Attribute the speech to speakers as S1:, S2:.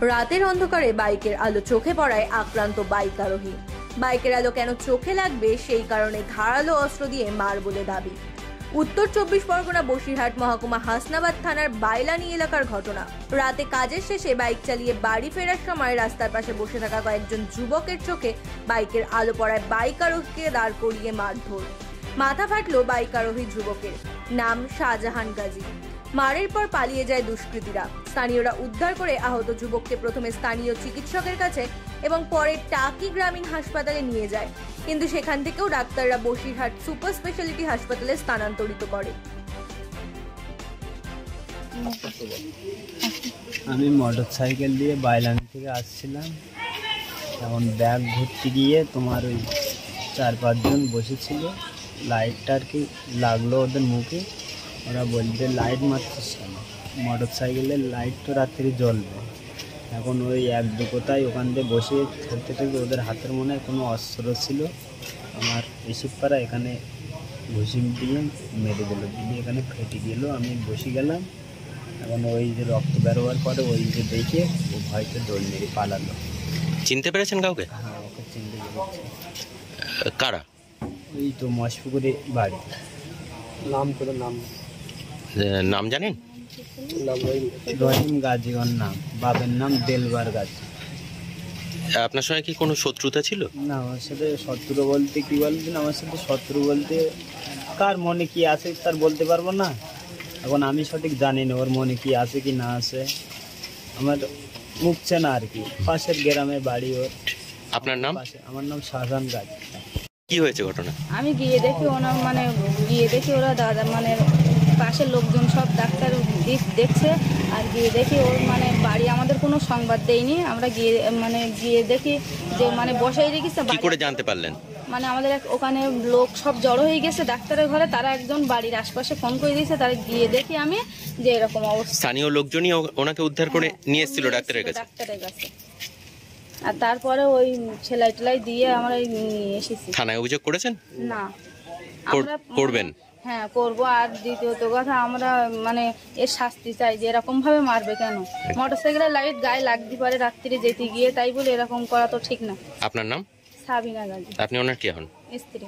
S1: রাতের অন্ধকারে বাইকের আলো চোখে পড়ায় আক্রান্ত বাইক আরোহী। বাইকের আলো কেন চোখে লাগবে সেই কারণে ধারালো অস্ত্র দিয়ে মার বলে দাবি। উত্তর 24 পরগনা বসিরহাট মহকুমা হাসনাবাদ থানার বাইলানি এলাকার ঘটনা। রাতে কাজের শেষে বাইক চালিয়ে বাড়ি ফেরার সময় রাস্তার পাশে বসে থাকা কয়েকজন যুবকের চোখে বাইকের আলো পড়ায় বাইক আরোহীকে দাঁড় করিয়ে মারধর। মাথা ফাটলো বাইক আরোহী যুবকের, নাম শাহজাহান গাজী। মারের পর পালিয়ে যায় দুষ্কৃতীরা। স্থানীয়রা উদ্ধার করে আহত যুবককে প্রথমে স্থানীয় চিকিৎসকের কাছে এবং পরে টাকি গ্রামীণ হাসপাতালে নিয়ে যায়, কিন্তু সেখান থেকেও ডাক্তাররা বসিরহাট সুপার স্পেশালিটি হাসপাতালে স্থানান্তরিত করে।
S2: আমি মোটরসাইকেল দিয়ে বাইলানি থেকে আসছিলাম, এখন ব্যাগ ঘুরতে গিয়ে তোমার ওই 4-5 জন বসেছিল। লাইটটা আর কি লাগলো ওদের মুখে। ওরা বলতে লাইট মারছিস কেন, মোটরসাইকেলের লাইট তো রাত্রি জ্বলবে। এখন ওই 1-2 কোথায় ওখান দিয়ে বসে থাকতে থাকতে ওদের হাতের মনে হয় কোনো অস্ত্র ছিল। আমার রিসিভ করা এখানে ঘুষি দিয়ে মেরে দিল, দিয়ে এখানে ফেটে গেল। আমি বসে গেলাম। এখন ওই যে রক্ত বেরোবার পরে ওই যে দেখে ও ভয়তে দৌড় মেরে পালালো।
S3: চিনতে পেরেছেন কাউকে?
S2: হ্যাঁ, ওকে চিনতে পেরেছি।
S3: কারা?
S2: ওই তো মশপুকুরে বাড়ি। নাম করে নাম
S3: জানেন?
S2: রহিম গাজী ওর নাম, বাবার নাম দেলবার গাজী।
S3: আপনার সঙ্গে কি কোনো শত্রুতা ছিল?
S2: না, আমার সাথে শত্রু বলতে কি বলবেন, আমার সাথে শত্রু বলতে কার মনে কি আছে তার বলতে পারবো না। এখন আমি সঠিক জানি না ওর মনে কি আছে কি না আছে। আমার মুখ চেনা আর কি, পাশের গ্রামে বাড়ি ওর।
S3: আপনার নাম?
S2: আমার নাম শাহজাহান গাজী।
S3: কি হয়েছে ঘটনা?
S4: আমি গিয়ে দেখি ওরা দাদা পাশের লোকজন সব ডাক্তার দেখছে, আর গিয়ে দেখি ওর বাড়ি আমাদের কোনো সংবাদ দেয়নি। আমরা গিয়ে দেখি যে বসাই রেখেছে।
S3: কি করে জানতে পারলেন?
S4: আমাদের ওখানে লোক সব জড়ো হয়ে গেছে ডাক্তারের ঘরে, তারা একজন বাড়ির আশপাশে ফোন করে দিয়েছে। তারা গিয়ে দেখি আমি যে এরকম অবস্থা।
S3: স্থানীয় লোকজনই ওনাকে উদ্ধার করে নিয়ে এসেছিল ডাক্তারের কাছে।
S4: আর তারপরে ওই সেলাই টেলাই দিয়ে আমরা নিয়ে এসেছি।
S3: থানায় অভিযোগ করেছেন?
S4: না,
S3: করবেন?
S4: হ্যাঁ করবো। আর দ্বিতীয়ত কথা, আমরা এর শাস্তি চাই যে এরকম ভাবে মারবে কেন। মোটরসাইকেলের লাইট গায়ে লাগতে পারে রাত্রি যেতে গিয়ে, তাই বলে এরকম করা তো ঠিক না।
S3: আপনার নাম?
S4: সাবিনা গাজী।
S3: আপনি ওনার কি হন?
S4: স্ত্রী।